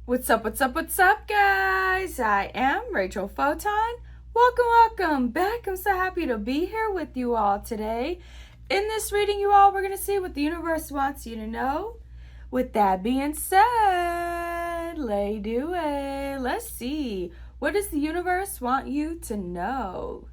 What's up, guys? I am Rachel Photon. Welcome back. I'm so happy to be here with you all today. In this reading, you all, we're going to see what the universe wants you to know. With that being said, let's see. What does the universe want you to know?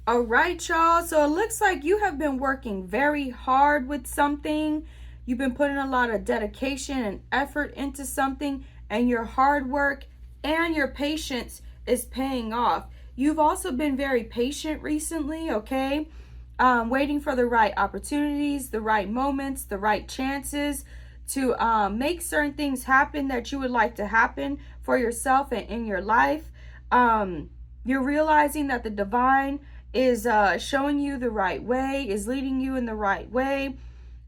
All right, y'all. So it looks like you have been working very hard with something. You've been putting a lot of dedication and effort into something, and your hard work and your patience is paying off. You've also been very patient recently, okay? Waiting for the right opportunities, the right moments, the right chances to make certain things happen that you would like to happen for yourself and in your life. You're realizing that the divine is showing you the right way, is leading you in the right way.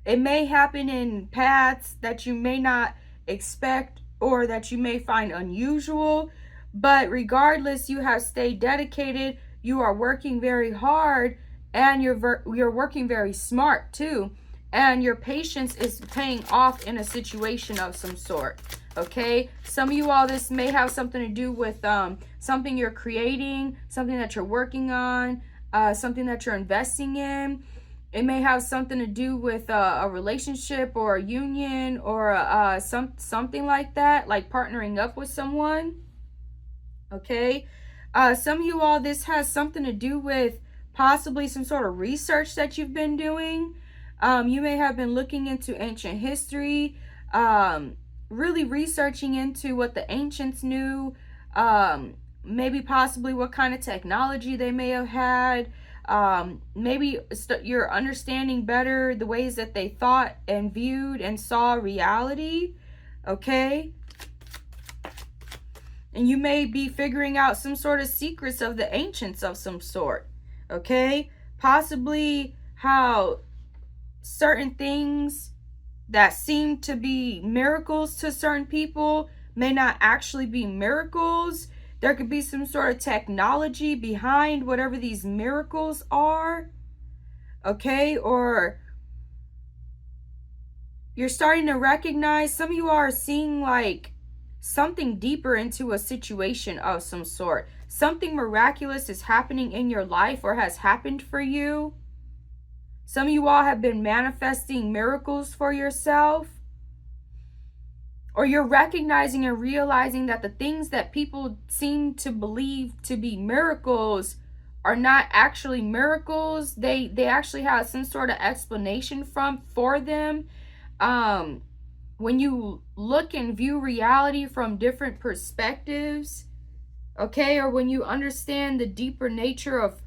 It may happen in paths that you may not expect or that you may find unusual, but regardless, you have stayed dedicated. You are working very hard, and you're working very smart too, and your patience is paying off in a situation of some sort. Okay, some of you all, this may have something to do with something you're creating, something that you're working on, something that you're investing in. It may have something to do with a relationship or a union or something like that, like partnering up with someone. Okay, some of you all, this has something to do with possibly some sort of research that you've been doing. You may have been looking into ancient history, really researching into what the ancients knew, maybe possibly what kind of technology they may have had. Maybe you're understanding better the ways that they thought and viewed and saw reality. Okay, and you may be figuring out some sort of secrets of the ancients of some sort. Okay, possibly how certain things that seem to be miracles to certain people may not actually be miracles. There could be some sort of technology behind whatever these miracles are. Okay, or you're starting to recognize, some of you are seeing like something deeper into a situation of some sort. Something miraculous is happening in your life or has happened for you. Some of you all have been manifesting miracles for yourself. Or you're recognizing and realizing that the things that people seem to believe to be miracles are not actually miracles. They actually have some sort of explanation for them. When you look and view reality from different perspectives, okay, or when you understand the deeper nature of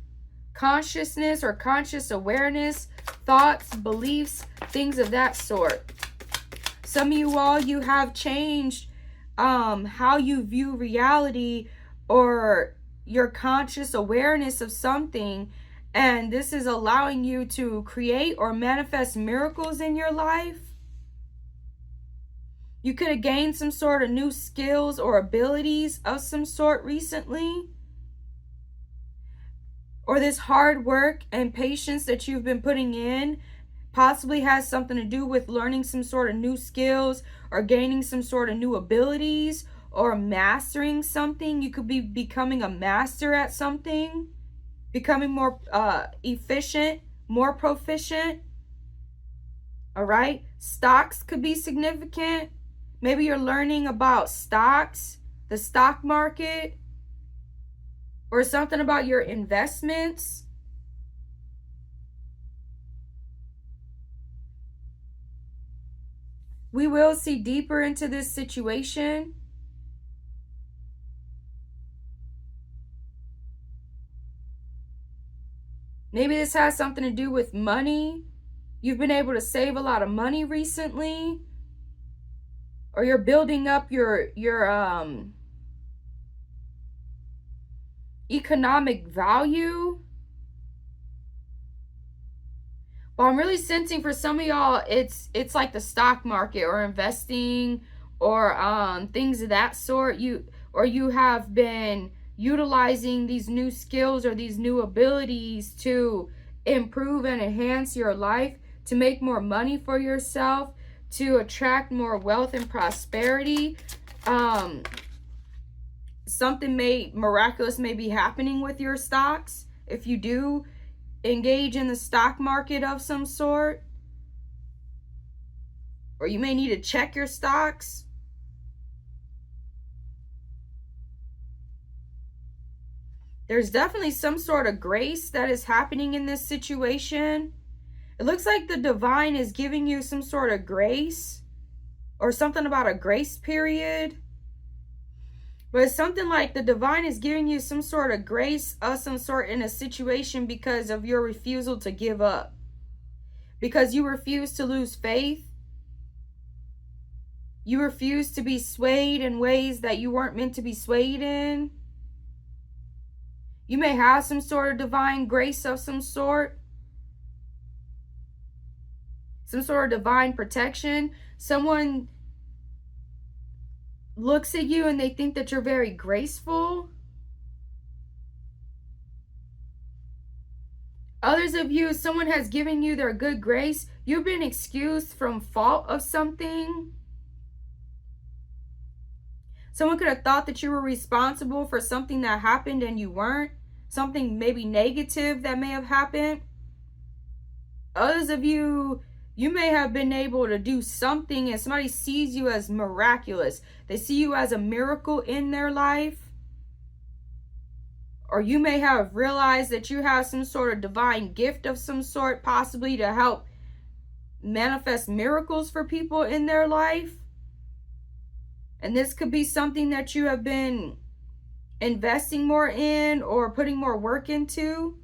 consciousness or conscious awareness, thoughts, beliefs, things of that sort. Some of you all, you have changed how you view reality or your conscious awareness of something, and this is allowing you to create or manifest miracles in your life. You could have gained some sort of new skills or abilities of some sort recently. Or this hard work and patience that you've been putting in possibly has something to do with learning some sort of new skills or gaining some sort of new abilities or mastering something. You could be becoming a master at something, becoming more efficient, more proficient. All right, stocks could be significant. Maybe you're learning about stocks, the stock market, or something about your investments. We will see deeper into this situation. Maybe this has something to do with money. You've been able to save a lot of money recently. Or you're building up your economic value. But I'm really sensing for some of y'all, it's like the stock market or investing or things of that sort. You have been utilizing these new skills or these new abilities to improve and enhance your life, to make more money for yourself, to attract more wealth and prosperity. Something miraculous may be happening with your stocks if you do engage in the stock market of some sort. Or you may need to check your stocks. There's definitely some sort of grace that is happening in this situation. It looks like the divine is giving you some sort of grace, or something about a grace period. But it's something like the divine is giving you some sort of grace of some sort in a situation because of your refusal to give up. Because you refuse to lose faith. You refuse to be swayed in ways that you weren't meant to be swayed in. You may have some sort of divine grace of some sort. Some sort of divine protection. Someone looks at you and they think that you're very graceful. Others of you, someone has given you their good grace. You've been excused from fault of something. Someone could have thought that you were responsible for something that happened and you weren't. Something maybe negative that may have happened. Others of you, you may have been able to do something and somebody sees you as miraculous. They see you as a miracle in their life. Or you may have realized that you have some sort of divine gift of some sort, possibly to help manifest miracles for people in their life. And this could be something that you have been investing more in or putting more work into.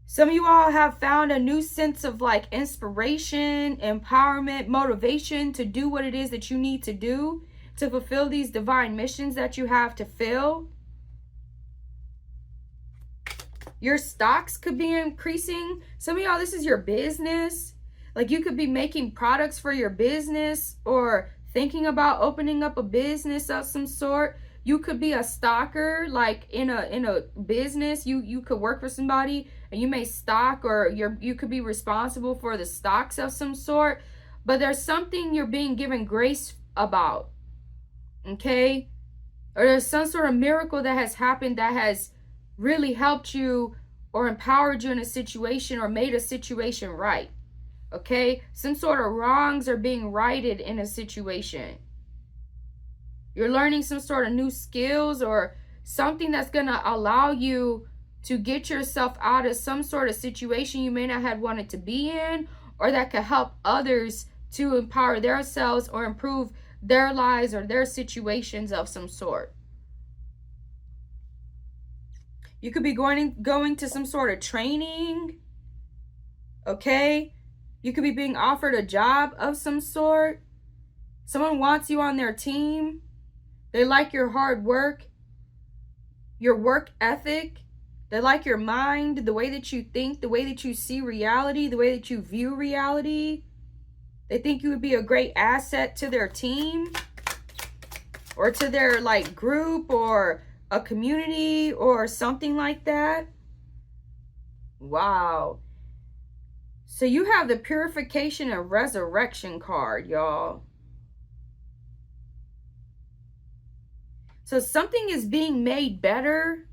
Some of you all have found a new sense of like inspiration, empowerment, motivation to do what it is that you need to do to fulfill these divine missions that you have to fill. Your stocks could be increasing. Some of y'all, this is your business. Like you could be making products for your business or thinking about opening up a business of some sort. You could be a stocker, like in a business. You could work for somebody and you may stock, or you could be responsible for the stocks of some sort. But there's something you're being given grace about. Okay? Or there's some sort of miracle that has happened that has really helped you or empowered you in a situation or made a situation right. Okay? Some sort of wrongs are being righted in a situation. You're learning some sort of new skills or something that's going to allow you to get yourself out of some sort of situation you may not have wanted to be in, or that could help others to empower themselves or improve their lives or their situations of some sort. You could be going to some sort of training. Okay? You could be being offered a job of some sort. Someone wants you on their team. They like your hard work, your work ethic. They like your mind, the way that you think, the way that you see reality, the way that you view reality. They think you would be a great asset to their team or to their like group or a community or something like that. Wow. So you have the purification and resurrection card, y'all. So something is being made better,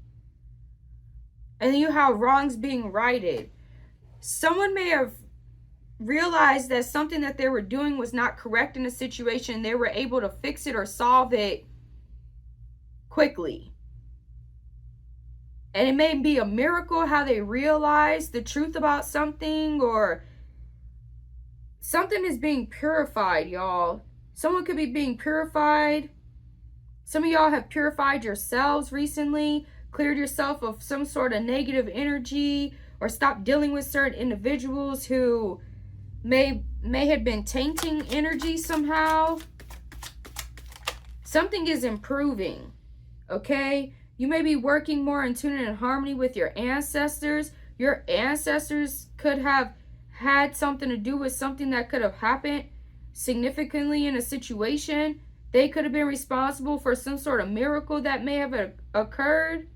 and then you have wrongs being righted. Someone may have realized that something that they were doing was not correct in a situation. They were able to fix it or solve it quickly. And it may be a miracle how they realize the truth about something, or something is being purified, y'all. Someone could be being purified. Some of y'all have purified yourselves recently, cleared yourself of some sort of negative energy, or stopped dealing with certain individuals who may have been tainting energy somehow. Something is improving, okay? You may be working more in tune and in harmony with your ancestors. Your ancestors could have had something to do with something that could have happened significantly in a situation They could have been responsible for some sort of miracle that may have occurred.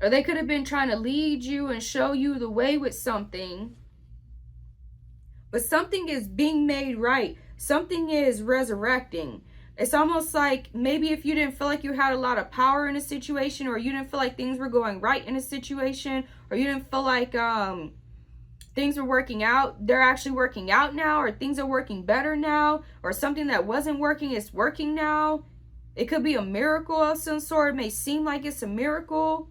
Or they could have been trying to lead you and show you the way with something. But something is being made right. Something is resurrecting. It's almost like maybe if you didn't feel like you had a lot of power in a situation, or you didn't feel like things were going right in a situation, or you didn't feel like things were working out, they're actually working out now, or things are working better now, or something that wasn't working is working now. It could be a miracle of some sort. It may seem like it's a miracle,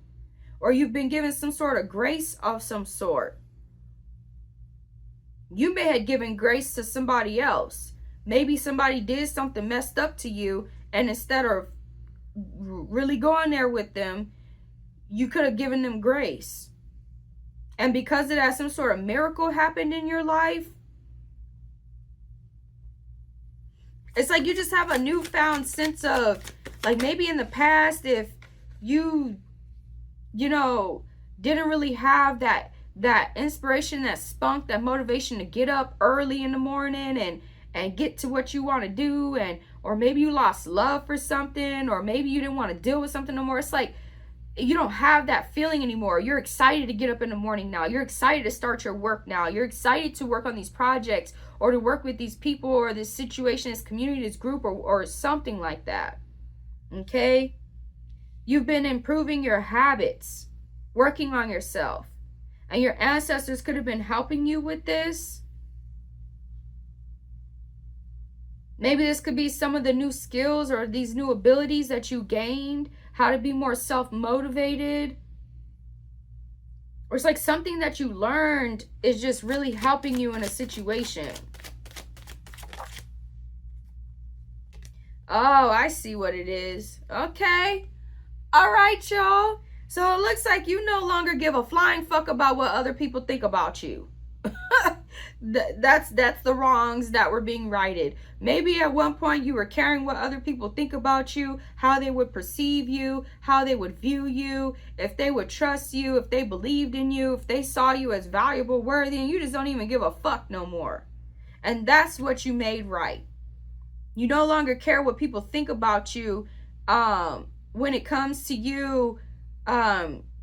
or you've been given some sort of grace of some sort. You may have given grace to somebody else. Maybe somebody did something messed up to you, and instead of really going there with them, you could have given them grace. And because of that, some sort of miracle happened in your life. It's like you just have a newfound sense of, like, maybe in the past, if you know, didn't really have that inspiration, that spunk, that motivation to get up early in the morning and get to what you want to do, or maybe you lost love for something, or maybe you didn't want to deal with something no more. It's like you don't have that feeling anymore. You're excited to get up in the morning now. You're excited to start your work now. You're excited to work on these projects, or to work with these people, or this situation, this community, this group, or something like that. Okay? You've been improving your habits, working on yourself. And your ancestors could have been helping you with this. Maybe this could be some of the new skills or these new abilities that you gained, how to be more self-motivated. Or it's like something that you learned is just really helping you in a situation. Oh, I see what it is. Okay. All right, y'all. So it looks like you no longer give a flying fuck about what other people think about you. That's the wrongs that were being righted. Maybe at one point you were caring what other people think about you, how they would perceive you, how they would view you, if they would trust you, if they believed in you, if they saw you as valuable, worthy, and you just don't even give a fuck no more. And that's what you made right. You no longer care what people think about you when it comes to you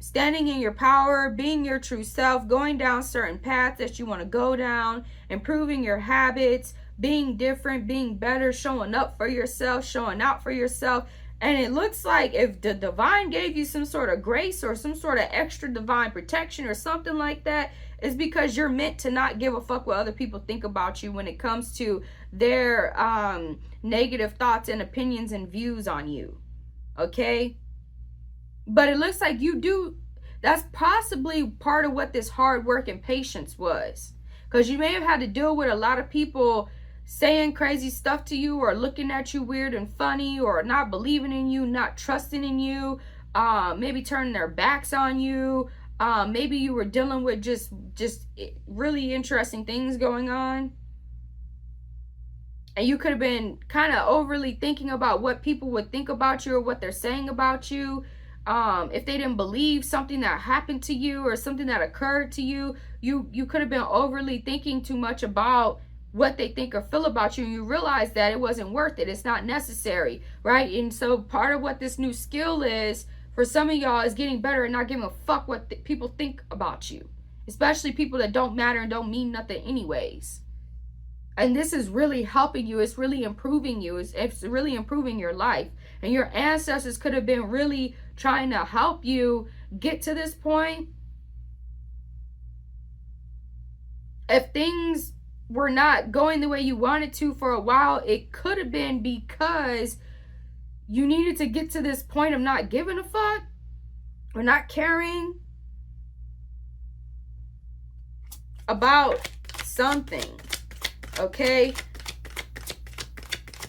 standing in your power, being your true self, going down certain paths that you want to go down, improving your habits, being different, being better, showing up for yourself, showing out for yourself. And it looks like if the divine gave you some sort of grace or some sort of extra divine protection or something like that, it's because you're meant to not give a fuck what other people think about you when it comes to their negative thoughts and opinions and views on you. Okay? But it looks like you do. That's possibly part of what this hard work and patience was. Because you may have had to deal with a lot of people saying crazy stuff to you, or looking at you weird and funny, or not believing in you, not trusting in you, maybe turning their backs on you. Maybe you were dealing with just really interesting things going on. And you could have been kind of overly thinking about what people would think about you or what they're saying about you. If they didn't believe something that happened to you or something that occurred to you, you could have been overly thinking too much about what they think or feel about you, and you realize that it wasn't worth it. It's not necessary, right? And so part of what this new skill is for some of y'all is getting better and not giving a fuck what people think about you, especially people that don't matter and don't mean nothing anyways. And this is really helping you. It's really improving you. It's really improving your life. And your ancestors could have been really trying to help you get to this point. If things were not going the way you wanted to for a while, it could have been because you needed to get to this point of not giving a fuck or not caring about something. Okay?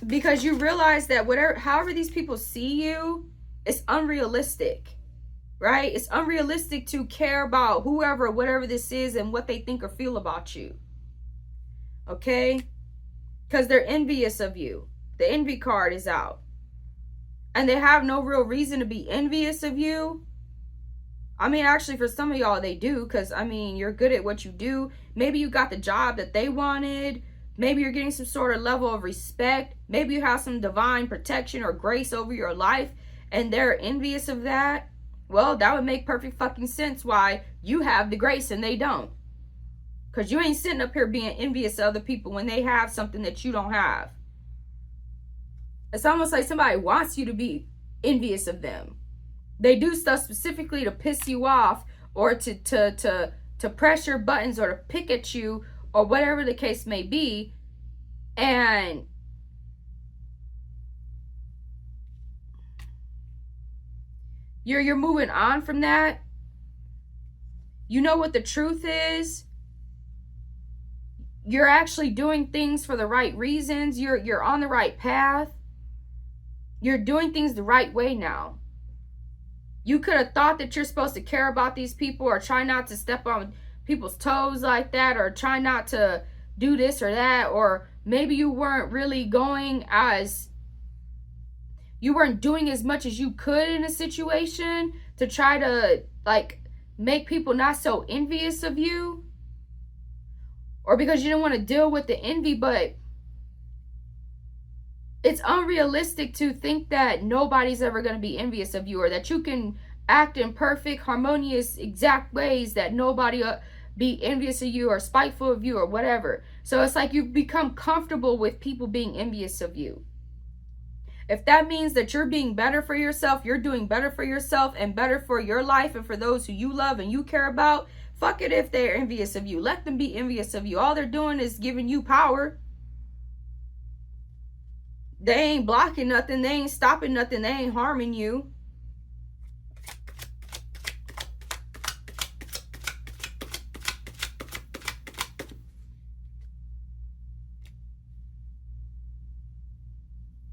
Because you realize that however these people see you, it's unrealistic, right? It's unrealistic to care about whoever, whatever this is, and what they think or feel about you. Okay? Because they're envious of you. The envy card is out. And they have no real reason to be envious of you. I mean, actually, for some of y'all, they do. Because, I mean, you're good at what you do. Maybe you got the job that they wanted. Maybe you're getting some sort of level of respect. Maybe you have some divine protection or grace over your life and they're envious of that. Well, that would make perfect fucking sense why you have the grace and they don't. Because you ain't sitting up here being envious of other people when they have something that you don't have. It's almost like somebody wants you to be envious of them. They do stuff specifically to piss you off or to press your buttons or to pick at you or whatever the case may be. And you're moving on from that. You know what the truth is. You're actually doing things for the right reasons. You're on the right path. You're doing things the right way now. You could have thought that you're supposed to care about these people or try not to step on people's toes like that or try not to do this or that, or maybe you weren't really doing as much as you could in a situation to try to like make people not so envious of you, or because you didn't want to deal with the envy. But it's unrealistic to think that nobody's ever going to be envious of you, or that you can act in perfect, harmonious, exact ways that nobody be envious of you or spiteful of you or whatever. So it's like you've become comfortable with people being envious of you. If that means that you're being better for yourself, you're doing better for yourself and better for your life and for those who you love and you care about, fuck it if they're envious of you. Let them be envious of you. All they're doing is giving you power. They ain't blocking nothing. They ain't stopping nothing. They ain't harming you.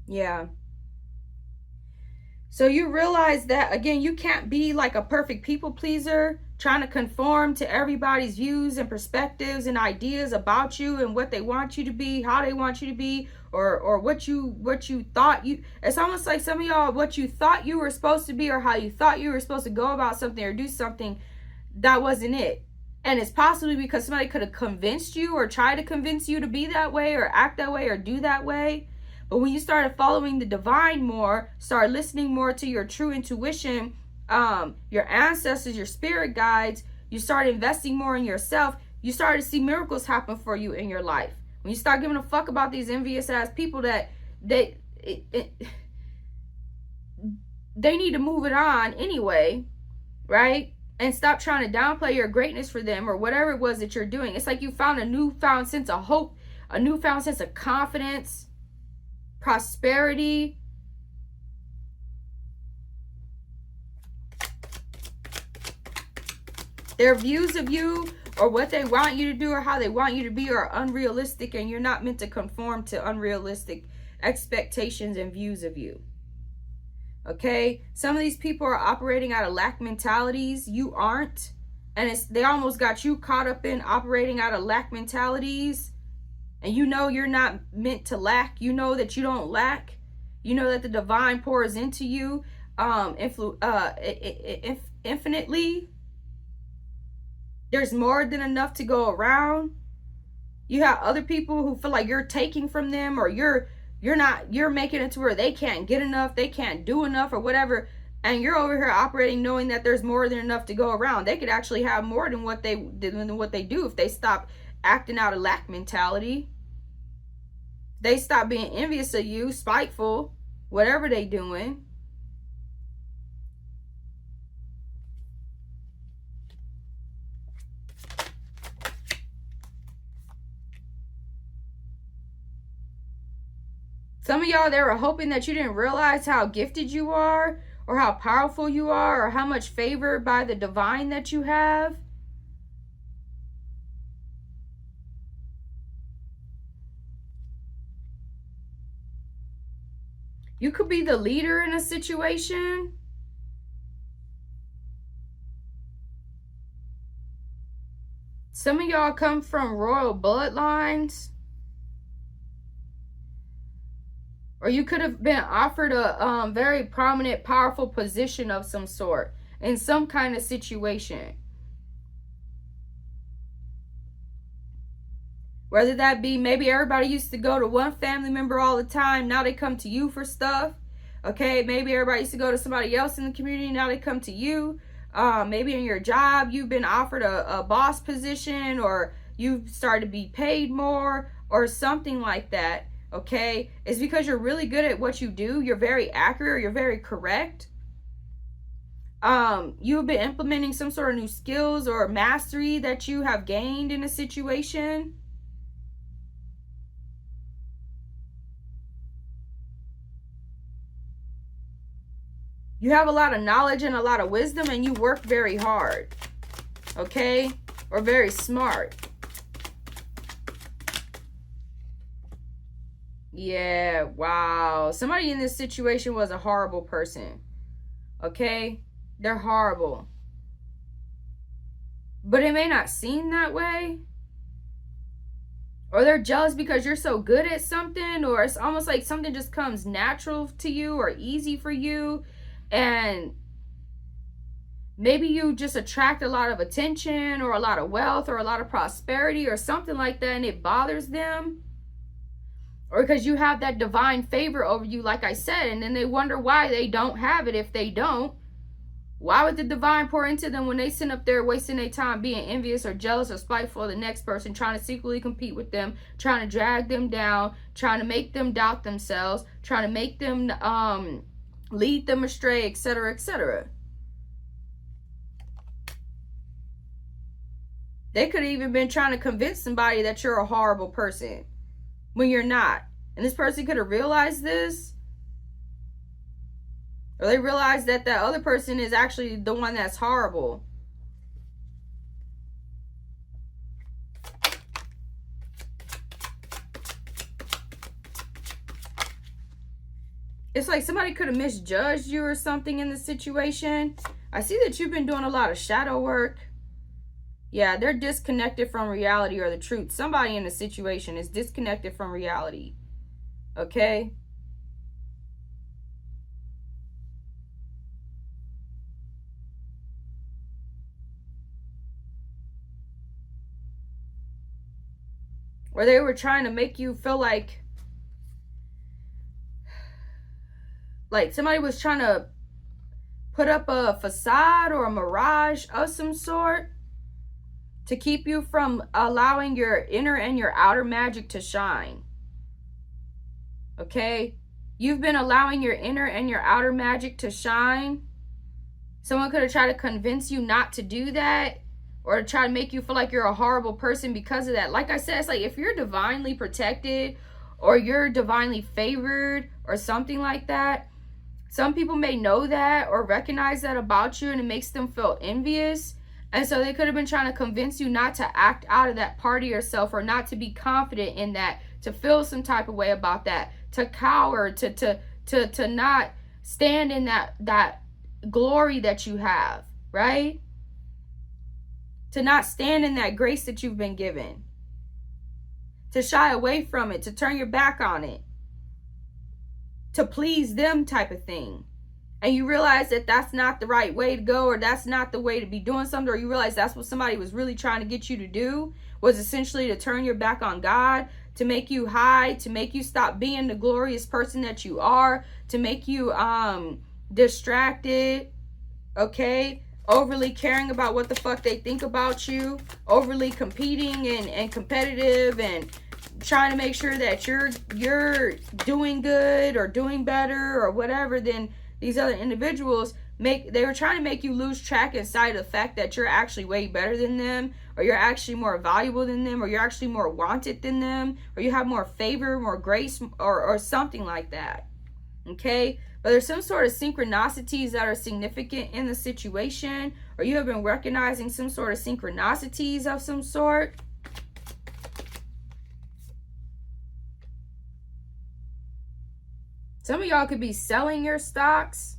Yeah. So you realize that, again, you can't be like a perfect people pleaser, trying to conform to everybody's views and perspectives and ideas about you and what they want you to be, how they want you to be, or what you thought you. It's almost like some of y'all, what you thought you were supposed to be or how you thought you were supposed to go about something or do something, that wasn't it. And it's possibly because somebody could have convinced you or tried to convince you to be that way or act that way or do that way. But when you started following the divine more, start listening more to your true intuition, your ancestors, your spirit guides, you start investing more in yourself, you start to see miracles happen for you in your life. When you start giving a fuck about these envious ass people that they need to move it on anyway, right? And stop trying to downplay your greatness for them or whatever it was that you're doing. It's like you found a newfound sense of hope, a newfound sense of confidence, prosperity. Their views of you or what they want you to do or how they want you to be are unrealistic, and you're not meant to conform to unrealistic expectations and views of you. Okay? Some of these people are operating out of lack mentalities. You aren't. And they almost got you caught up in operating out of lack mentalities. And you know you're not meant to lack. You know that you don't lack. You know that the divine pours into you infinitely. There's more than enough to go around. You have other people who feel like you're taking from them, or you're making it to where they can't get enough, they can't do enough or whatever. And you're over here operating knowing that there's more than enough to go around. They could actually have more than what they do if they stop acting out of lack mentality. They stop being envious of you, spiteful, whatever they doing. Some of y'all, they were hoping that you didn't realize how gifted you are, or how powerful you are, or how much favor by the divine that you have. You could be the leader in a situation. Some of y'all come from royal bloodlines. Or you could have been offered a very prominent, powerful position of some sort in some kind of situation. Whether that be maybe everybody used to go to one family member all the time, now they come to you for stuff. Okay, maybe everybody used to go to somebody else in the community, now they come to you. Maybe in your job you've been offered a boss position, or you've started to be paid more, or something like that. Okay, it's because you're really good at what you do. You're very accurate, you're very correct. You've been implementing some sort of new skills or mastery that you have gained in a situation. You have a lot of knowledge and a lot of wisdom, and you work very hard, okay? Or very smart. Yeah, wow. Somebody in this situation was a horrible person, okay? They're horrible. But it may not seem that way. Or they're jealous because you're so good at something, or it's almost like something just comes natural to you or easy for you. And maybe you just attract a lot of attention or a lot of wealth or a lot of prosperity or something like that, and it bothers them. Or because you have that divine favor over you, like I said, and then they wonder why they don't have it. If they don't, why would the divine pour into them when they sit up there wasting their time being envious or jealous or spiteful of the next person, trying to secretly compete with them, trying to drag them down, trying to make them doubt themselves, trying to make them lead them astray, etc., etc. They could have even been trying to convince somebody that you're a horrible person when you're not. And this person could have realized this. Or they realized that that other person is actually the one that's horrible. It's like somebody could have misjudged you or something in the situation. I see that you've been doing a lot of shadow work. Yeah, they're disconnected from reality or the truth. Somebody in the situation is disconnected from reality. Okay? Or they were trying to make you feel like somebody was trying to put up a facade or a mirage of some sort to keep you from allowing your inner and your outer magic to shine. Okay? You've been allowing your inner and your outer magic to shine. Someone could have tried to convince you not to do that, or to try to make you feel like you're a horrible person because of that. Like I said, it's like if you're divinely protected or you're divinely favored or something like that, some people may know that or recognize that about you, and it makes them feel envious. And so they could have been trying to convince you not to act out of that part of yourself, or not to be confident in that, to feel some type of way about that, to cower, to not stand in that glory that you have, right? To not stand in that grace that you've been given. To shy away from it, to turn your back on it. To please them type of thing. And you realize that that's not the right way to go, or that's not the way to be doing something, or you realize that's what somebody was really trying to get you to do, was essentially to turn your back on God, to make you hide, to make you stop being the glorious person that you are, to make you distracted, okay? Overly caring about what the fuck they think about you, overly competing and competitive, and trying to make sure that you're doing good or doing better or whatever than these other individuals. They were trying to make you lose track and sight of the fact that you're actually way better than them, or you're actually more valuable than them, or you're actually more wanted than them, or you have more favor, more grace, or something like that. Okay? But there's some sort of synchronicities that are significant in the situation, or you have been recognizing some sort of synchronicities of some sort. Some of y'all could be selling your stocks.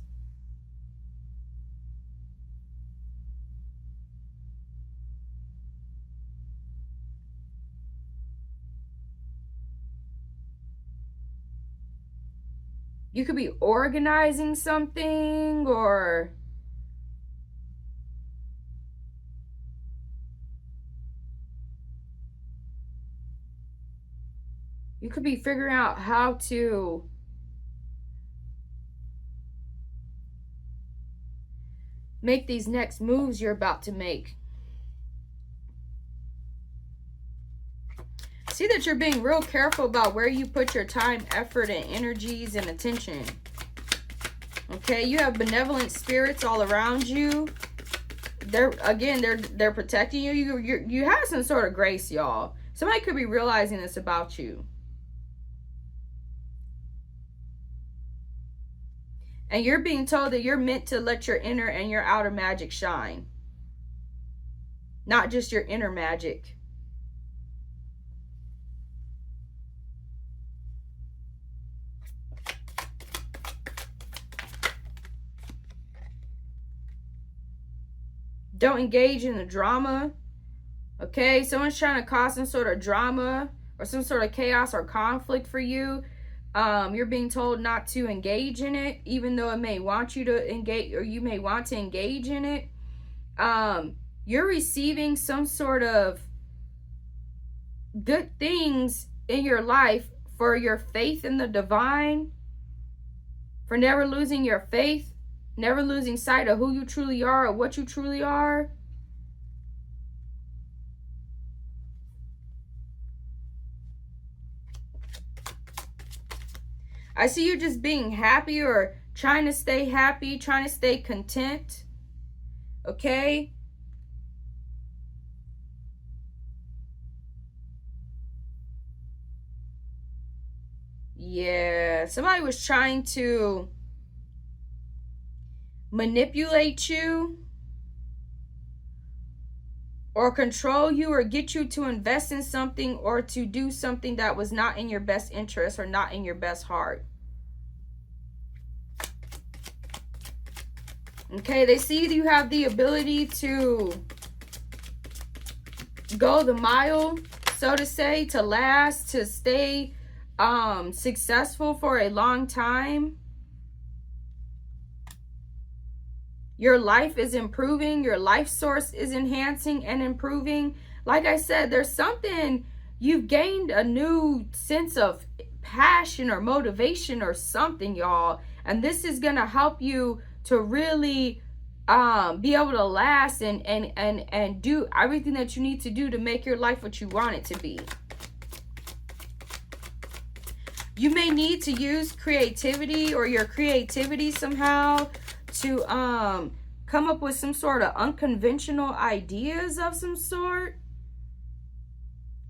You could be organizing something, or You could be figuring out how to make these next moves you're about to make. See that you're being real careful about where you put your time, effort, and energies and attention. Okay, you have benevolent spirits all around you. They're protecting you. You have some sort of grace, y'all. Somebody could be realizing this about you. And you're being told that you're meant to let your inner and your outer magic shine. Not just your inner magic. Don't engage in the drama. Okay, someone's trying to cause some sort of drama or some sort of chaos or conflict for you. You're being told not to engage in it, even though it may want you to engage, or you may want to engage in it. You're receiving some sort of good things in your life for your faith in the divine, for never losing your faith, never losing sight of who you truly are or what you truly are. I see you just being happy or trying to stay happy, trying to stay content. Okay? Yeah, somebody was trying to manipulate you or control you or get you to invest in something or to do something that was not in your best interest or not in your best heart. Okay, they see you have the ability to go the mile, so to say, to last, to stay successful for a long time. Your life is improving. Your life source is enhancing and improving. Like I said, there's something, you've gained a new sense of passion or motivation or something, y'all. And this is going to help you to really be able to last and do everything that you need to do to make your life what you want it to be. You may need to use creativity or your creativity somehow to come up with some sort of unconventional ideas of some sort.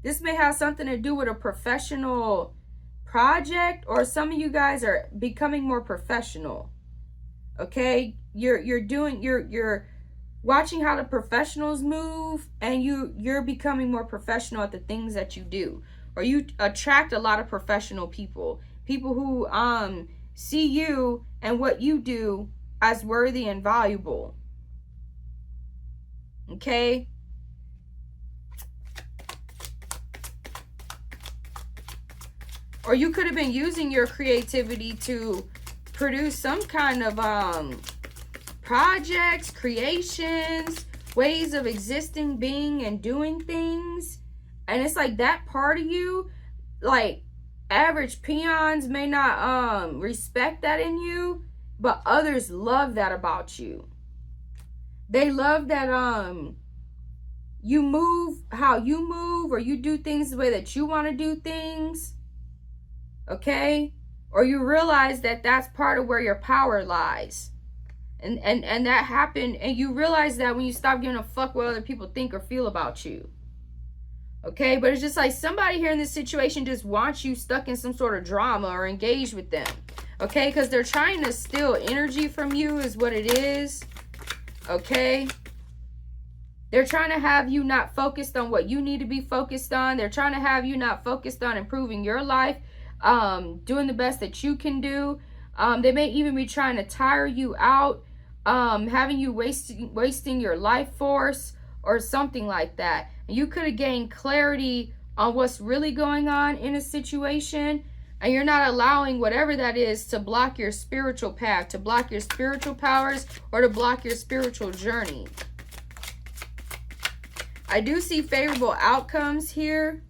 This may have something to do with a professional project, or some of you guys are becoming more professional. Okay, you're watching how the professionals move, and you're becoming more professional at the things that you do, or you attract a lot of professional people who see you and what you do as worthy and valuable. Okay, or you could have been using your creativity to produce some kind of projects, creations, ways of existing, being, and doing things. And it's like that part of you, like average peons may not respect that in you, but others love that about you. They love that you move how you move, or you do things the way that you want to do things. Okay? Or you realize that that's part of where your power lies. And that happened, and you realize that when you stop giving a fuck what other people think or feel about you. Okay, but it's just like somebody here in this situation just wants you stuck in some sort of drama or engaged with them. Okay, because they're trying to steal energy from you is what it is. Okay, they're trying to have you not focused on what you need to be focused on. They're trying to have you not focused on improving your life, doing the best that you can do. They may even be trying to tire you out, having you wasting your life force or something like that. And you could have gained clarity on what's really going on in a situation, and you're not allowing whatever that is to block your spiritual path, to block your spiritual powers, or to block your spiritual journey. I do see favorable outcomes here.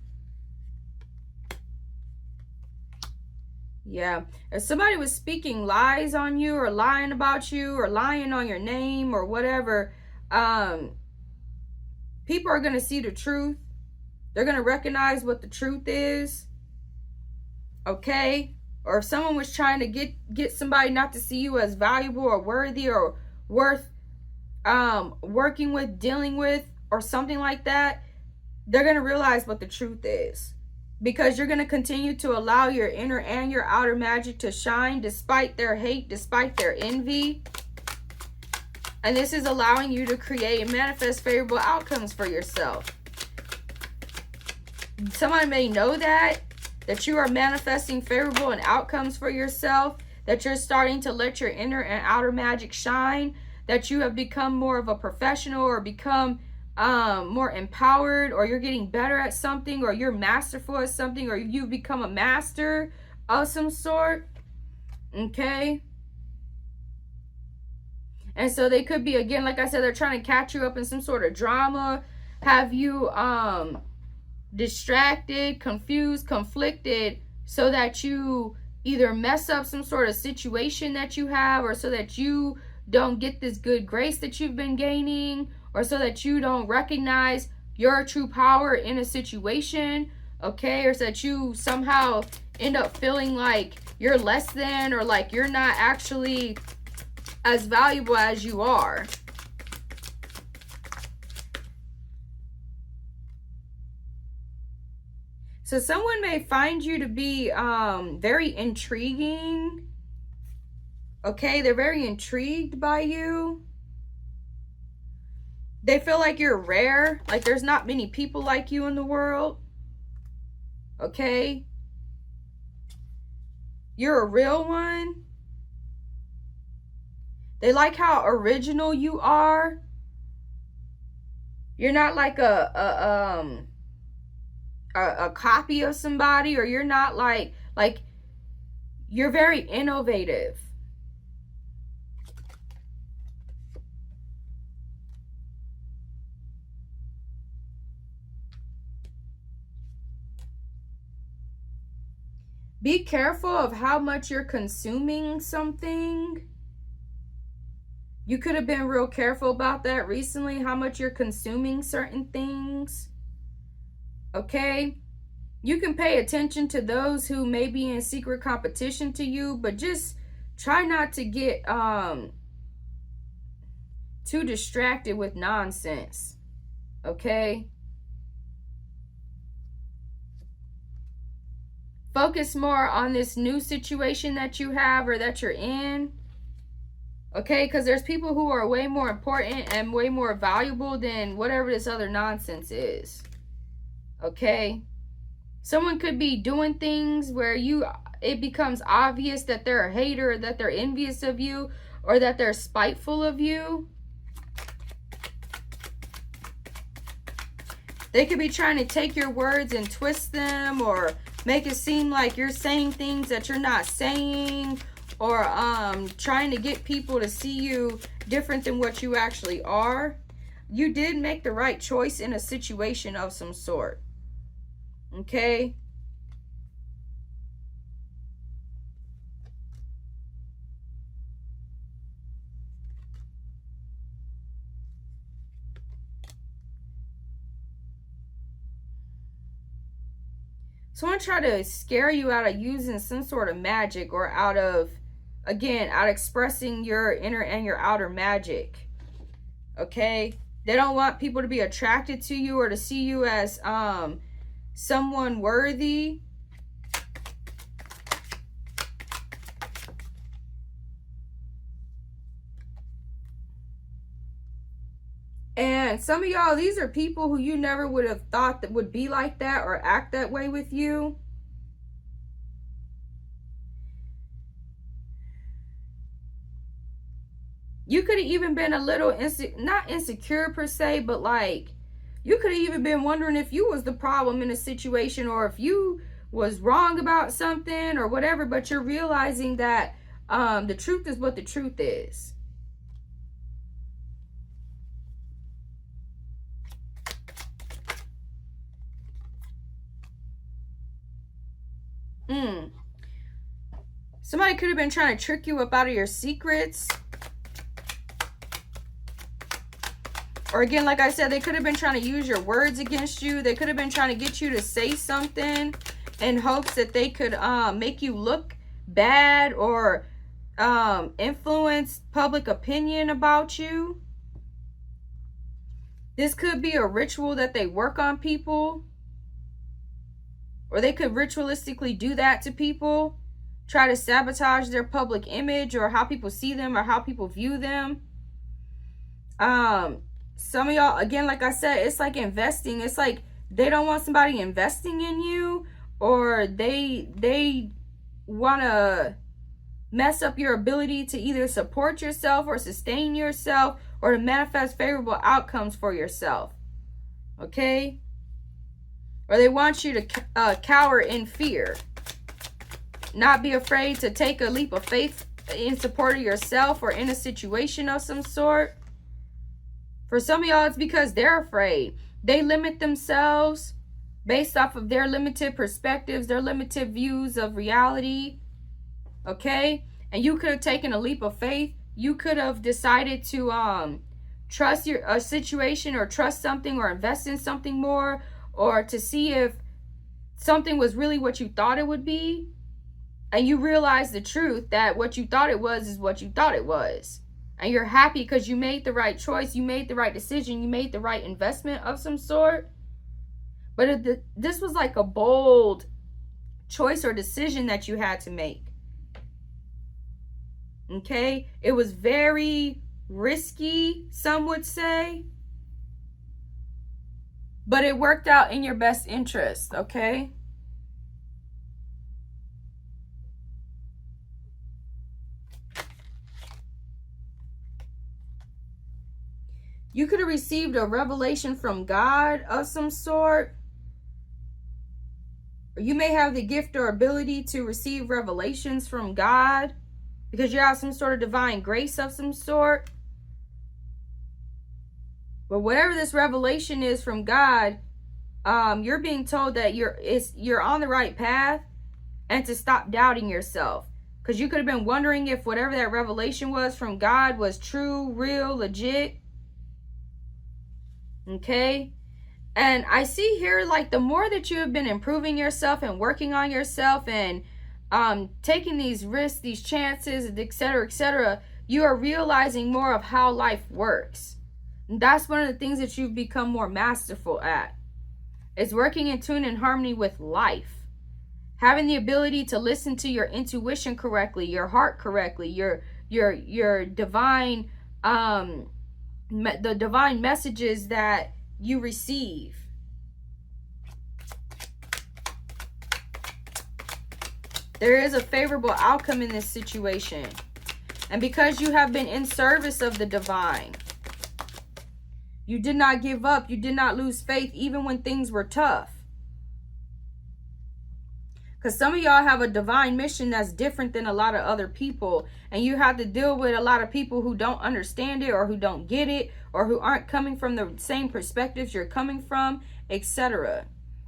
Yeah. If somebody was speaking lies on you or lying about you or lying on your name or whatever, people are going to see the truth. They're going to recognize what the truth is. Okay? Or if someone was trying to get somebody not to see you as valuable or worthy or worth working with, dealing with, or something like that, they're going to realize what the truth is. Because you're going to continue to allow your inner and your outer magic to shine despite their hate, despite their envy. And this is allowing you to create and manifest favorable outcomes for yourself. Somebody may know that you are manifesting favorable and outcomes for yourself, that you're starting to let your inner and outer magic shine, that you have become more of a professional or become more empowered, or you're getting better at something, or you're masterful at something, or you've become a master of some sort. Okay? And so they could be, again, like I said, they're trying to catch you up in some sort of drama, have you distracted, confused, conflicted, so that you either mess up some sort of situation that you have, or so that you don't get this good grace that you've been gaining, or so that you don't recognize your true power in a situation, okay? Or so that you somehow end up feeling like you're less than, or like you're not actually as valuable as you are. So someone may find you to be very intriguing. Okay, they're very intrigued by you. They feel like you're rare, like there's not many people like you in the world. Okay? You're a real one. They like how original you are. You're not like a copy of somebody, or you're not like you're very innovative. Be careful of how much you're consuming something. You could have been real careful about that recently, how much you're consuming certain things. Okay? You can pay attention to those who may be in secret competition to you, but just try not to get too distracted with nonsense. Okay? Focus more on this new situation that you have or that you're in. Okay? Because there's people who are way more important and way more valuable than whatever this other nonsense is. Okay? Someone could be doing things where it becomes obvious that they're a hater, or that they're envious of you, or that they're spiteful of you. They could be trying to take your words and twist them, or make it seem like you're saying things that you're not saying, or trying to get people to see you different than what you actually are. You did make the right choice in a situation of some sort. Okay? Someone try to scare you out of using some sort of magic, or out of, again, out expressing your inner and your outer magic. Okay? They don't want people to be attracted to you or to see you as someone worthy. And some of y'all, these are people who you never would have thought that would be like that or act that way with you. You could have even been a little, not insecure per se, but like, you could have even been wondering if you was the problem in a situation, or if you was wrong about something or whatever, but you're realizing that the truth is what the truth is. Somebody could have been trying to trick you up out of your secrets. Or again, like I said, they could have been trying to use your words against you. They could have been trying to get you to say something in hopes that they could make you look bad or influence public opinion about you. This could be a ritual that they work on people. Or they could ritualistically do that to people. Try to sabotage their public image or how people see them or how people view them. Some of y'all, again, like I said, it's like investing. It's like they don't want somebody investing in you, or they want to mess up your ability to either support yourself or sustain yourself or to manifest favorable outcomes for yourself. Okay? Or they want you to cower in fear. Not be afraid to take a leap of faith in support of yourself or in a situation of some sort. For some of y'all, it's because they're afraid. They limit themselves based off of their limited perspectives, their limited views of reality. Okay? And you could have taken a leap of faith. You could have decided to trust a situation or trust something or invest in something more, or to see if something was really what you thought it would be. And you realize the truth that what you thought it was is what you thought it was. And you're happy because you made the right choice. You made the right decision. You made the right investment of some sort. But this was like a bold choice or decision that you had to make. Okay? It was very risky, some would say. But it worked out in your best interest, okay? You could have received a revelation from God of some sort. Or you may have the gift or ability to receive revelations from God because you have some sort of divine grace of some sort. But whatever this revelation is from God, you're being told that you're on the right path and to stop doubting yourself. Because you could have been wondering if whatever that revelation was from God was true, real, legit. Okay? And I see here, like, the more that you have been improving yourself and working on yourself and taking these risks, these chances, etc., you are realizing more of how life works. And that's one of the things that you've become more masterful at. Is working in tune and harmony with life. Having the ability to listen to your intuition correctly, your heart correctly, your divine the divine messages that you receive. There is a favorable outcome in this situation. And because you have been in service of the divine, you did not give up. You did not lose faith even when things were tough. Because some of y'all have a divine mission that's different than a lot of other people. And you have to deal with a lot of people who don't understand it or who don't get it or who aren't coming from the same perspectives you're coming from, etc.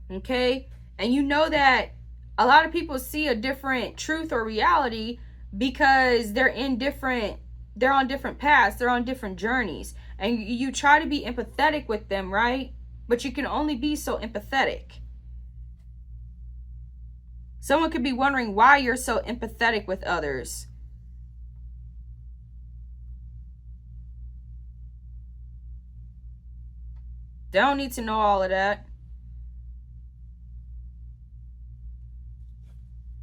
Okay? And you know that a lot of people see a different truth or reality because they're on different paths. They're on different journeys. And you try to be empathetic with them, right? But you can only be so empathetic. Someone could be wondering why you're so empathetic with others. They don't need to know all of that.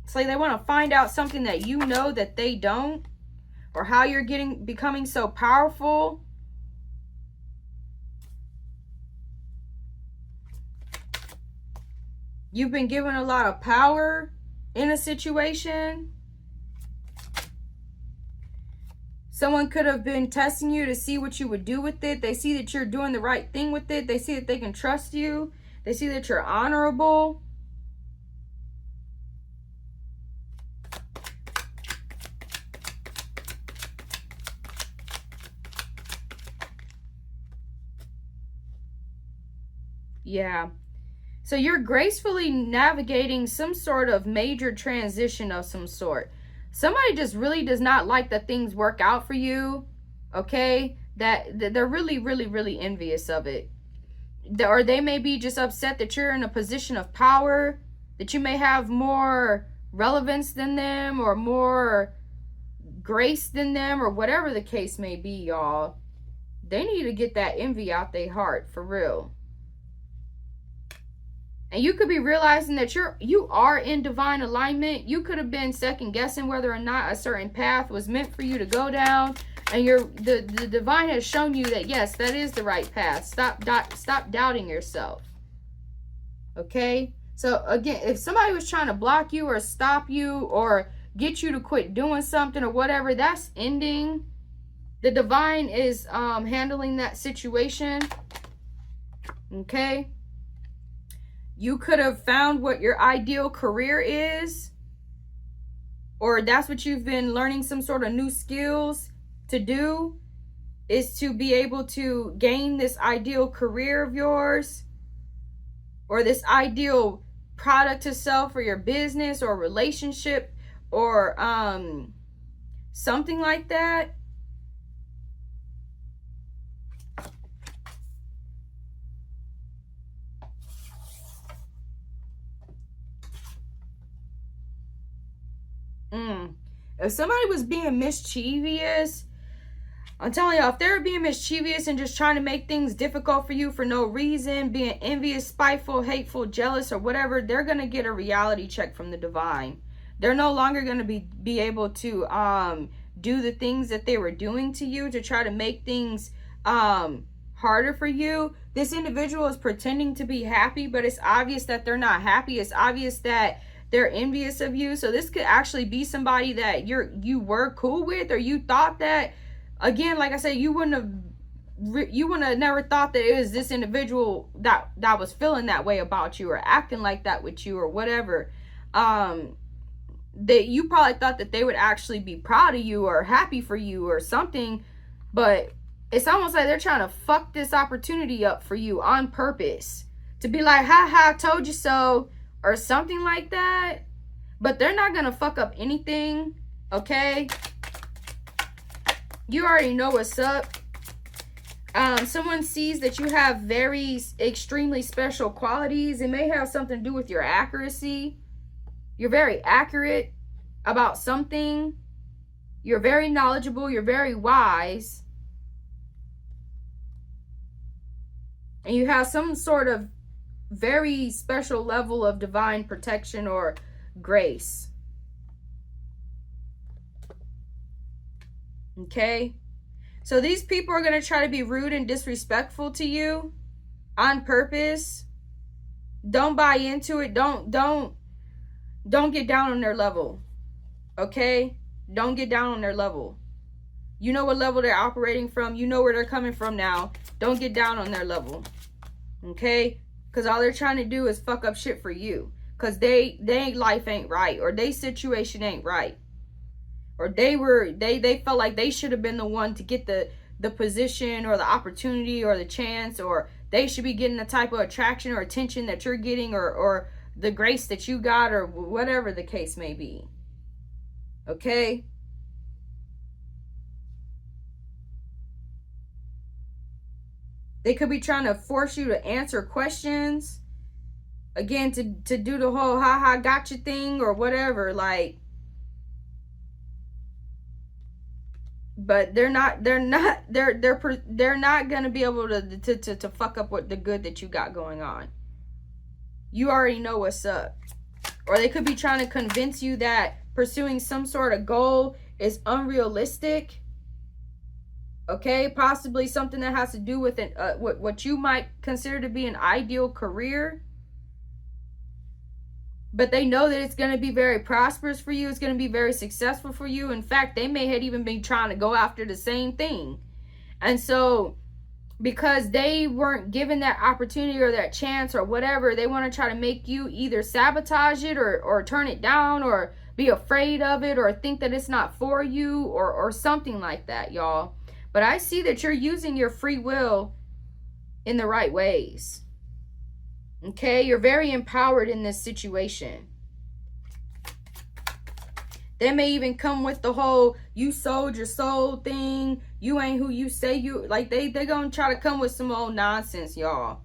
It's like they want to find out something that you know that they don't, or how you're becoming so powerful. You've been given a lot of power in a situation. Someone could have been testing you to see what you would do with it. They see that you're doing the right thing with it. They see that they can trust you. They see that you're honorable. Yeah. So you're gracefully navigating some sort of major transition of some sort. somebody just really does not like that things work out for you, okay? That they're really, really, really envious of it. Or they may be just upset that you're in a position of power, that you may have more relevance than them or more grace than them, or whatever the case may be, y'all. They need to get that envy out their heart, for real. And you could be realizing that you are in divine alignment. You could have been second guessing whether or not a certain path was meant for you to go down. And the divine has shown you that, yes, that is the right path. Stop doubting yourself. Okay? So again, if somebody was trying to block you or stop you or get you to quit doing something or whatever, that's ending. The divine is handling that situation. Okay? You could have found what your ideal career is, or that's what you've been learning, some sort of new skills to do, is to be able to gain this ideal career of yours, or this ideal product to sell for your business or relationship, or something like that. If somebody was being mischievous, I'm telling y'all, if they're being mischievous and just trying to make things difficult for you for no reason, being envious, spiteful, hateful, jealous, or whatever, they're going to get a reality check from the divine. They're no longer going to be able to do the things that they were doing to you to try to make things harder for you. This individual is pretending to be happy, but it's obvious that they're not happy. It's obvious that they're envious of you. So this could actually be somebody that you were cool with, or you thought that, again, like I said, you wouldn't have never thought that it was this individual that was feeling that way about you or acting like that with you or whatever. That you probably thought that they would actually be proud of you or happy for you or something, but it's almost like they're trying to fuck this opportunity up for you on purpose, to be like, ha ha, told you so, or something like that. But they're not gonna fuck up anything, okay? You already know what's up. Someone sees that you have very extremely special qualities. It may have something to do with your accuracy. You're very accurate about something. You're very knowledgeable. You're very wise. And you have some sort of very special level of divine protection or grace. Okay? So these people are going to try to be rude and disrespectful to you on purpose. Don't buy into it. Don't get down on their level. Okay? Don't get down on their level. You know what level they're operating from. You know where they're coming from now. Don't get down on their level. Okay? Because all they're trying to do is fuck up shit for you. Because they life ain't right. Or their situation ain't right. Or they felt like they should have been the one to get the position or the opportunity or the chance. Or they should be getting the type of attraction or attention that you're getting. Or the grace that you got. Or whatever the case may be. Okay? They could be trying to force you to answer questions. Again, to do the whole ha gotcha thing or whatever, like. But they're not gonna be able to fuck up what the good that you got going on. You already know what's up. Or they could be trying to convince you that pursuing some sort of goal is unrealistic. Okay, possibly something that has to do with what you might consider to be an ideal career. But they know that it's going to be very prosperous for you. It's going to be very successful for you. In fact, they may have even been trying to go after the same thing. And so, because they weren't given that opportunity or that chance or whatever, they want to try to make you either sabotage it or turn it down or be afraid of it or think that it's not for you or something like that, y'all. But I see that you're using your free will in the right ways. Okay? You're very empowered in this situation. They may even come with the whole you sold your soul thing. You ain't who you say you, like they gonna try to come with some old nonsense, y'all.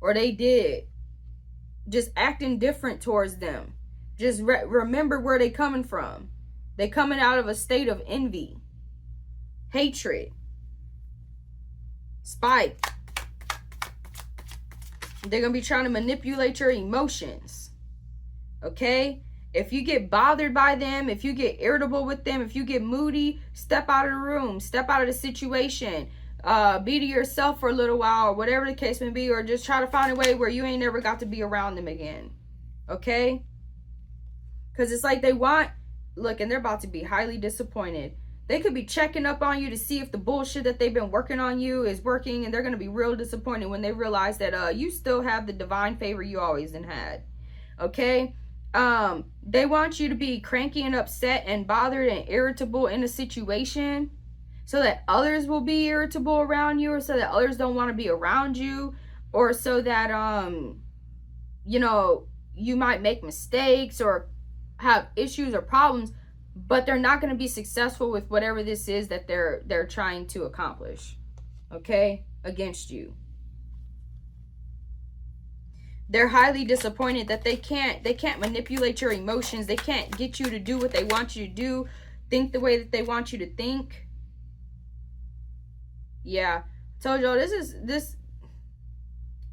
Or they did. Just acting different towards them. Just remember where they coming from. They coming out of a state of envy, hatred, spite. They're gonna be trying to manipulate your emotions. Okay? If you get bothered by them, if you get irritable with them, if you get moody, step out of the room, step out of the situation, be to yourself for a little while, or whatever the case may be, or just try to find a way where you ain't never got to be around them again. Okay? Because it's like they want, look, and they're about to be highly disappointed. They could be checking up on you to see if the bullshit that they've been working on you is working, and they're going to be real disappointed when they realize that you still have the divine favor you always had. Okay? They want you to be cranky and upset and bothered and irritable in a situation so that others will be irritable around you, or so that others don't want to be around you, or so that you know, you might make mistakes or have issues or problems, but they're not going to be successful with whatever this is that they're trying to accomplish, okay, against you. They're highly disappointed that they can't manipulate your emotions. They can't get you to do what they want you to do, think the way that they want you to think. Yeah, I told y'all this.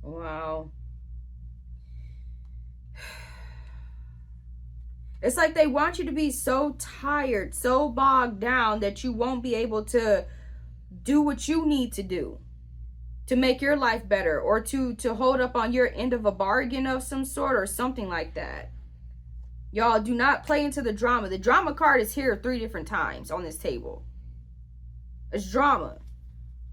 Wow. It's like they want you to be so tired, so bogged down that you won't be able to do what you need to do to make your life better, or to hold up on your end of a bargain of some sort, or something like that. Y'all, do not play into the drama. The drama card is here 3 different times on this table. It's drama.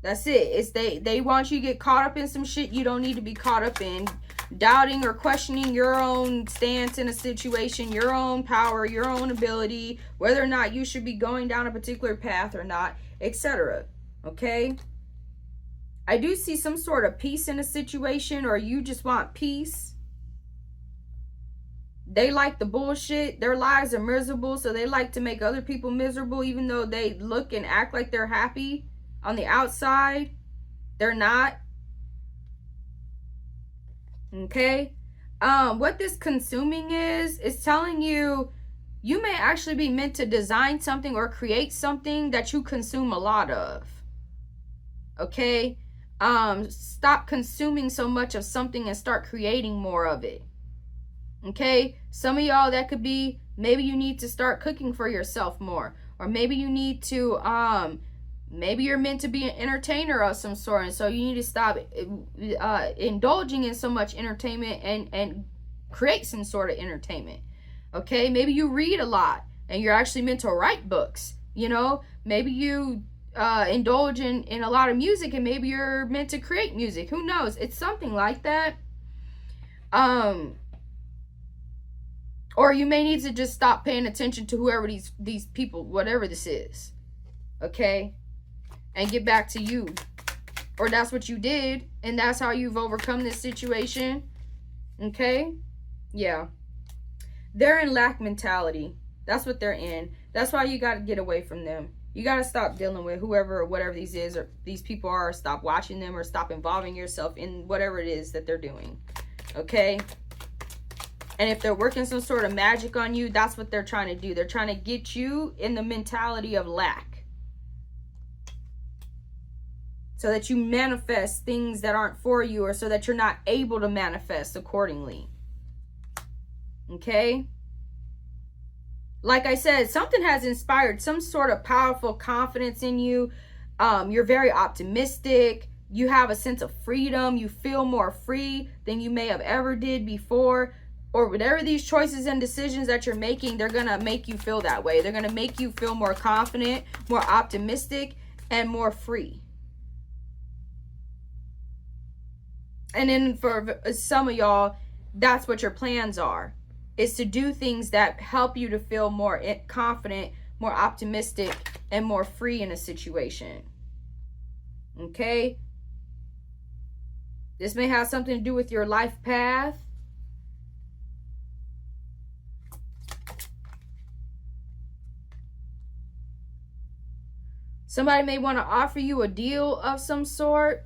That's it. It's they want you to get caught up in some shit you don't need to be caught up in. Doubting or questioning your own stance in a situation, your own power, your own ability, whether or not you should be going down a particular path or not, etc. Okay? I do see some sort of peace in a situation, or you just want peace. They like the bullshit. Their lives are miserable, so they like to make other people miserable, even though they look and act like they're happy on the outside. They're not. Okay? What this consuming is telling you, you may actually be meant to design something or create something that you consume a lot of. Okay? Stop consuming so much of something and start creating more of it. Okay? Some of y'all, that could be, maybe you need to start cooking for yourself more, or maybe you need to maybe you're meant to be an entertainer of some sort, and so you need to stop indulging in so much entertainment and create some sort of entertainment. Okay? Maybe you read a lot and you're actually meant to write books. You know, maybe you indulge in a lot of music and maybe you're meant to create music. Who knows? It's something like that. Or you may need to just stop paying attention to whoever these people, whatever this is. Okay? And get back to you. Or that's what you did, and that's how you've overcome this situation. Okay? Yeah. They're in lack mentality. That's what they're in. That's why you got to get away from them. You got to stop dealing with whoever or whatever these people are. Or stop watching them, or stop involving yourself in whatever it is that they're doing. Okay? And if they're working some sort of magic on you, that's what they're trying to do. They're trying to get you in the mentality of lack, so that you manifest things that aren't for you, or so that you're not able to manifest accordingly. Okay? Like I said, something has inspired some sort of powerful confidence in you. You're very optimistic. You have a sense of freedom. You feel more free than you may have ever did before. Or whatever these choices and decisions that you're making, they're going to make you feel that way. They're going to make you feel more confident, more optimistic, and more free. And then for some of y'all, that's what your plans are. Is to do things that help you to feel more confident, more optimistic, and more free in a situation. Okay? This may have something to do with your life path. Somebody may want to offer you a deal of some sort.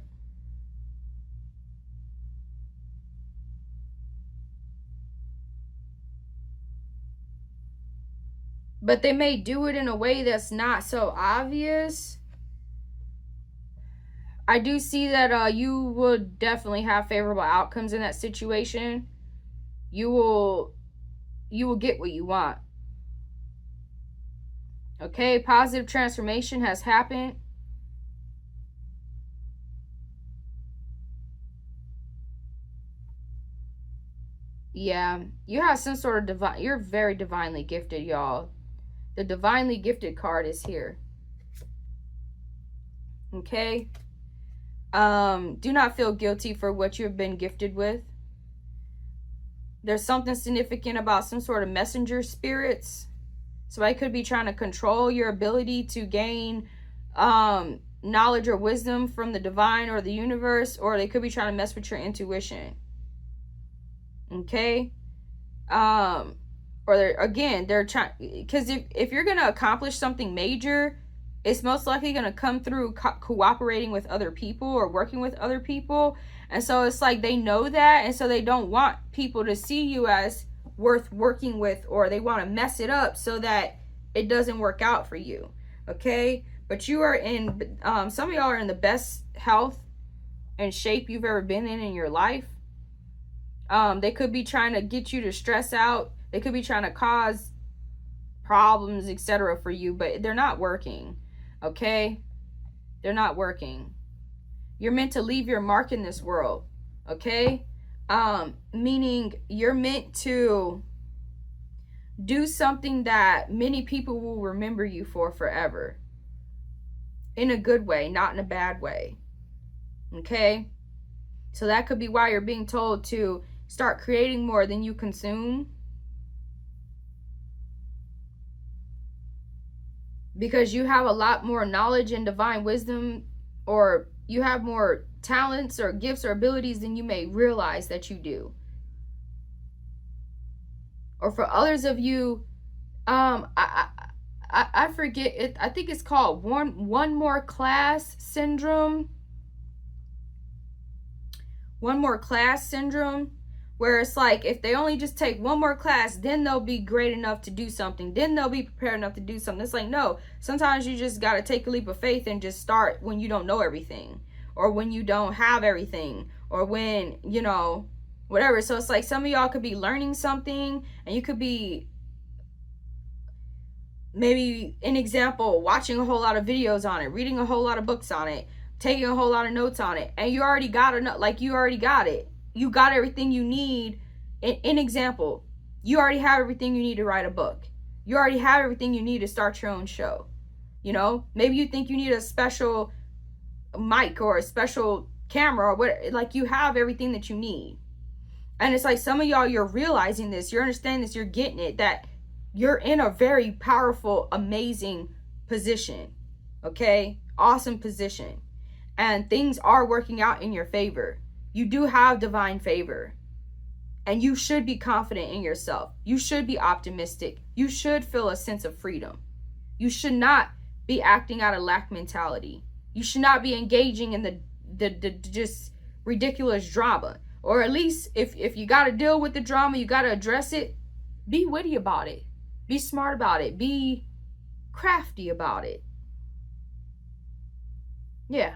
But they may do it in a way that's not so obvious. I do see that you would definitely have favorable outcomes in that situation. You will get what you want. Okay, positive transformation has happened. Yeah, you have some sort of divine, you're very divinely gifted, y'all. The divinely gifted card is here. Okay. Do not feel guilty for what you've been gifted with. There's something significant about some sort of messenger spirits. Somebody could be trying to control your ability to gain knowledge or wisdom from the divine or the universe, or they could be trying to mess with your intuition. Okay. Or they're trying, because if you're going to accomplish something major, it's most likely going to come through cooperating with other people or working with other people. And so it's like they know that, and so they don't want people to see you as worth working with, or they want to mess it up so that it doesn't work out for you. Okay. But you are in, some of y'all are in the best health and shape you've ever been in your life. They could be trying to get you to stress out. They could be trying to cause problems, etc. for you, but they're not working. Okay? They're not working. You're meant to leave your mark in this world. Okay? Meaning you're meant to do something that many people will remember you for forever. In a good way, not in a bad way. Okay? So that could be why you're being told to start creating more than you consume. Because you have a lot more knowledge and divine wisdom, or you have more talents or gifts or abilities than you may realize that you do. Or for others of you, I forget it. I think it's called one more class syndrome. One more class syndrome, where it's like if they only just take one more class, then they'll be great enough to do something. Then they'll be prepared enough to do something. It's like, no, sometimes you just got to take a leap of faith and just start when you don't know everything, or when you don't have everything, or when, you know, whatever. So it's like some of y'all could be learning something, and you could be, maybe an example, watching a whole lot of videos on it, reading a whole lot of books on it, taking a whole lot of notes on it, and you already got enough, like you already got it. You got everything you need. In example, you already have everything you need to write a book. You already have everything you need to start your own show. You know, maybe you think you need a special mic or a special camera or what, like you have everything that you need. And it's like some of y'all, you're realizing this, you're understanding this, you're getting it, that you're in a very powerful, amazing position. Okay? Awesome position. And things are working out in your favor. You do have divine favor. And you should be confident in yourself. You should be optimistic. You should feel a sense of freedom. You should not be acting out of lack mentality. You should not be engaging in the just ridiculous drama. Or at least if you got to deal with the drama, you got to address it, be witty about it. Be smart about it. Be crafty about it. Yeah.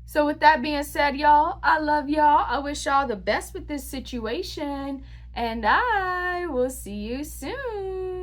So with that being said, y'all, I love y'all. I wish y'all the best with this situation. And I will see you soon.